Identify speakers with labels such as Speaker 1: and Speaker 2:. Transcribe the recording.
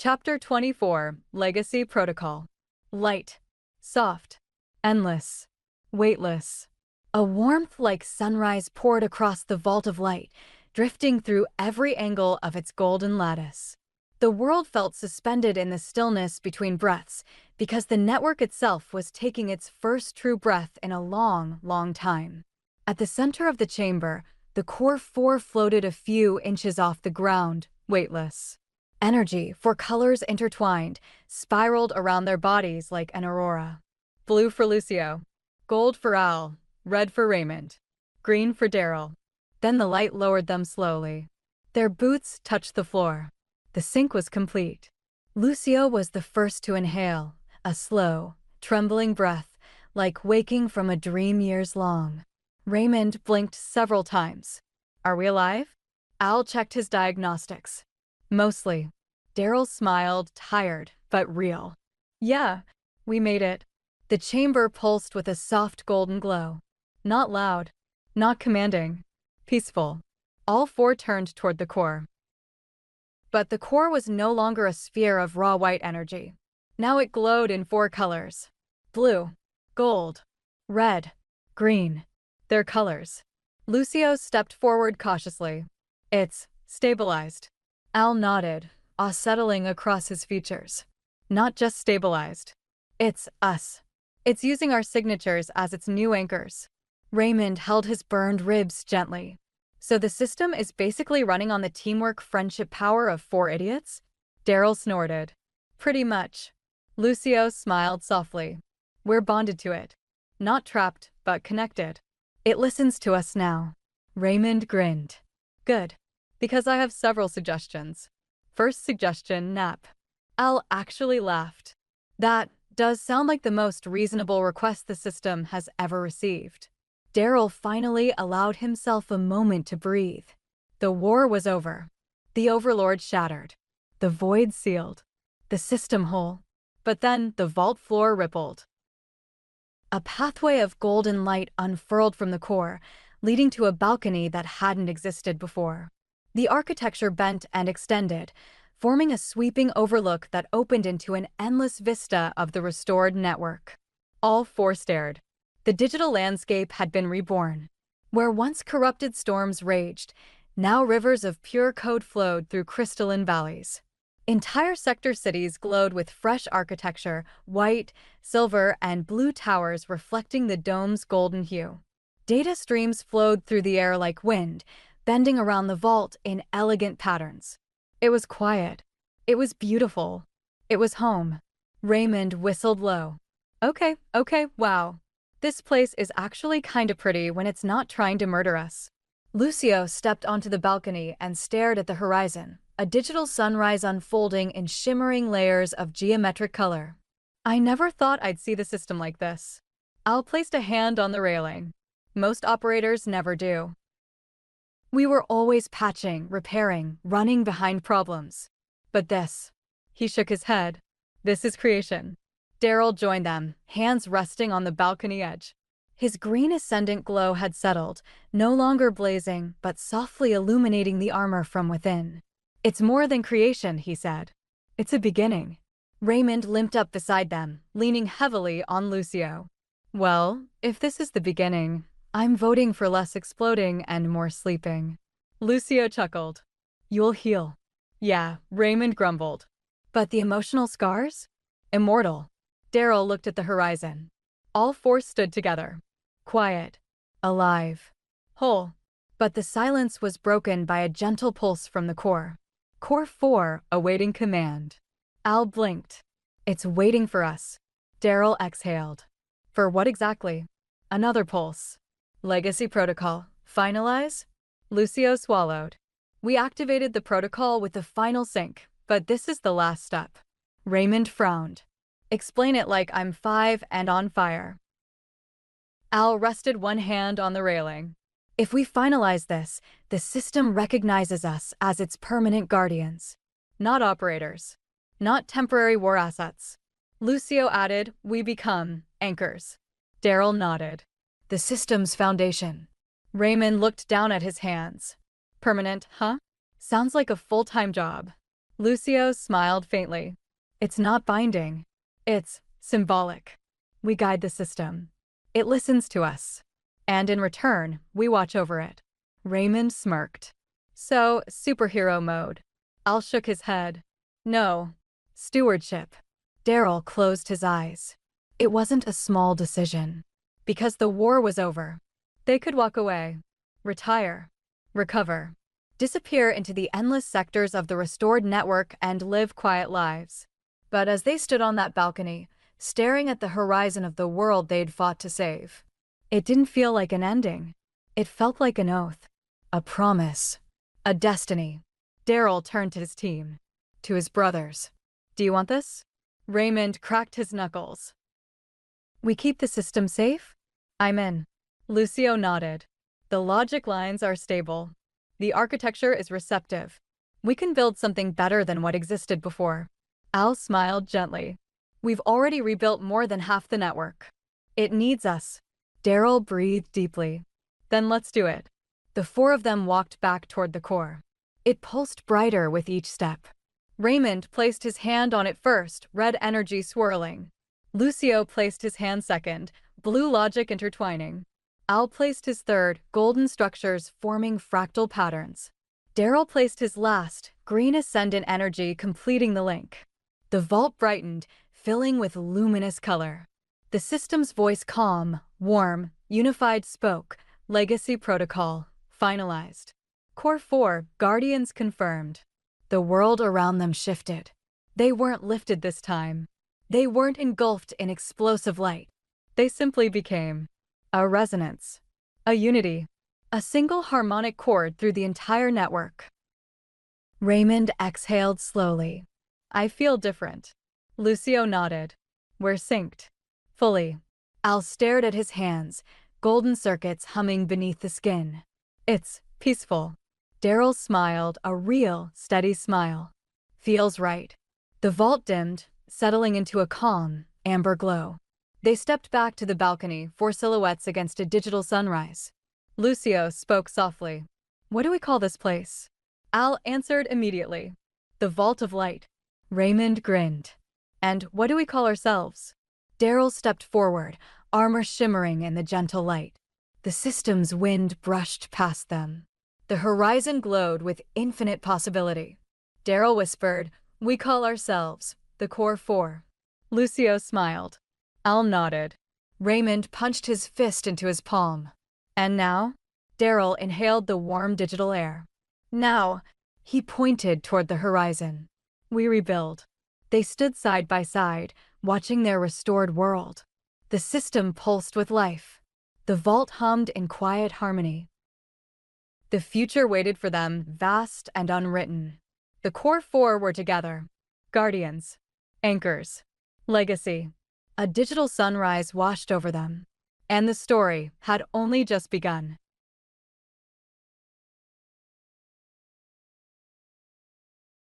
Speaker 1: Chapter 24, Legacy Protocol. Light. Soft. Endless. Weightless. A warmth like sunrise poured across the vault of light, drifting through every angle of its golden lattice. The world felt suspended in the stillness between breaths, because the network itself was taking its first true breath in a long, long time. At the center of the chamber, the Core 4 floated a few inches off the ground, weightless. Energy, for colors intertwined, spiraled around their bodies like an aurora. Blue for Lucio, gold for Al, red for Raymond, green for Darrell. Then the light lowered them slowly. Their boots touched the floor. The sync was complete. Lucio was the first to inhale, a slow, trembling breath, like waking from a dream years long. Raymond blinked several times. Are we alive? Al checked his diagnostics. Mostly. Darrell smiled, tired, but real. Yeah, we made it. The chamber pulsed with a soft golden glow. Not loud, not commanding, peaceful. All four turned toward the core. But the core was no longer a sphere of raw white energy. Now it glowed in four colors. Blue, gold, red, green. Their colors. Lucio stepped forward cautiously. It's stabilized. Al nodded, awe settling across his features. Not just stabilized. It's us. It's using our signatures as its new anchors. Raymond held his burned ribs gently. So the system is basically running on the teamwork friendship power of four idiots? Darrell snorted. Pretty much. Lucio smiled softly. We're bonded to it. Not trapped, but connected. It listens to us now. Raymond grinned. Good. Because I have several suggestions. First suggestion, nap. Al actually laughed. That does sound like the most reasonable request the system has ever received. Darrell finally allowed himself a moment to breathe. The war was over. The Overlord shattered. The void sealed. The system whole. But then the vault floor rippled. A pathway of golden light unfurled from the core, leading to a balcony that hadn't existed before. The architecture bent and extended, forming a sweeping overlook that opened into an endless vista of the restored network. All four stared. The digital landscape had been reborn. Where once corrupted storms raged, now rivers of pure code flowed through crystalline valleys. Entire sector cities glowed with fresh architecture, white, silver, and blue towers reflecting the dome's golden hue. Data streams flowed through the air like wind, bending around the vault in elegant patterns. It was quiet. It was beautiful. It was home. Raymond whistled low. Okay, wow. This place is actually kinda pretty when it's not trying to murder us. Lucio stepped onto the balcony and stared at the horizon, a digital sunrise unfolding in shimmering layers of geometric color. I never thought I'd see the system like this. Al placed a hand on the railing. Most operators never do. We were always patching, repairing, running behind problems. But this. He shook his head. This is creation. Darrell joined them, hands resting on the balcony edge. His green ascendant glow had settled, no longer blazing, but softly illuminating the armor from within. It's more than creation, he said. It's a beginning. Raymond limped up beside them, leaning heavily on Lucio. Well, if this is the beginning, I'm voting for less exploding and more sleeping. Lucio chuckled. You'll heal. Yeah, Raymond grumbled. But the emotional scars? Immortal. Darrell looked at the horizon. All four stood together. Quiet. Alive. Whole. But the silence was broken by a gentle pulse from the core. Core 4, awaiting command. Al blinked. It's waiting for us. Darrell exhaled. For what exactly? Another pulse. Legacy protocol. Finalize? Lucio swallowed. We activated the protocol with the final sync, but this is the last step. Raymond frowned. Explain it like I'm 5 and on fire. Al rested one hand on the railing. If we finalize this, the system recognizes us as its permanent guardians. Not operators. Not temporary war assets. Lucio added, we become anchors. Darrell nodded. The system's foundation. Raymond looked down at his hands. Permanent, huh? Sounds like a full-time job. Lucio smiled faintly. It's not binding. It's symbolic. We guide the system. It listens to us. And in return, we watch over it. Raymond smirked. So, superhero mode. Al shook his head. No. Stewardship. Darrell closed his eyes. It wasn't a small decision. Because the war was over. They could walk away. Retire. Recover. Disappear into the endless sectors of the restored network and live quiet lives. But as they stood on that balcony, staring at the horizon of the world they'd fought to save, it didn't feel like an ending. It felt like an oath. A promise. A destiny. Darrell turned to his team. To his brothers. Do you want this? Raymond cracked his knuckles. We keep the system safe? I'm in. Lucio nodded. The logic lines are stable. The architecture is receptive. We can build something better than what existed before. Al smiled gently. We've already rebuilt more than half the network. It needs us. Darrell breathed deeply. Then let's do it. The four of them walked back toward the core. It pulsed brighter with each step. Raymond placed his hand on it first, red energy swirling. Lucio placed his hand second, blue logic intertwining. Al placed his third, golden structures forming fractal patterns. Darrell placed his last, green ascendant energy completing the link. The vault brightened, filling with luminous color. The system's voice calm, warm, unified spoke, legacy protocol, finalized. Core 4, Guardians confirmed. The world around them shifted. They weren't lifted this time. They weren't engulfed in explosive light. They simply became a resonance, a unity, a single harmonic chord through the entire network. Raymond exhaled slowly. I feel different. Lucio nodded. We're synced. Fully. Al stared at his hands, golden circuits humming beneath the skin. It's peaceful. Darrell smiled, a real, steady smile. Feels right. The vault dimmed, settling into a calm, amber glow. They stepped back to the balcony, four silhouettes against a digital sunrise. Lucio spoke softly. What do we call this place? Al answered immediately. The Vault of Light. Raymond grinned. And what do we call ourselves? Darrell stepped forward, armor shimmering in the gentle light. The system's wind brushed past them. The horizon glowed with infinite possibility. Darrell whispered, We call ourselves the Core 4. Lucio smiled. Al nodded. Raymond punched his fist into his palm. And now? Darrell inhaled the warm digital air. Now, he pointed toward the horizon. We rebuild. They stood side by side, watching their restored world. The system pulsed with life. The vault hummed in quiet harmony. The future waited for them, vast and unwritten. The Core 4 were together. Guardians. Anchors. Legacy. A digital sunrise washed over them. And the story had only just begun.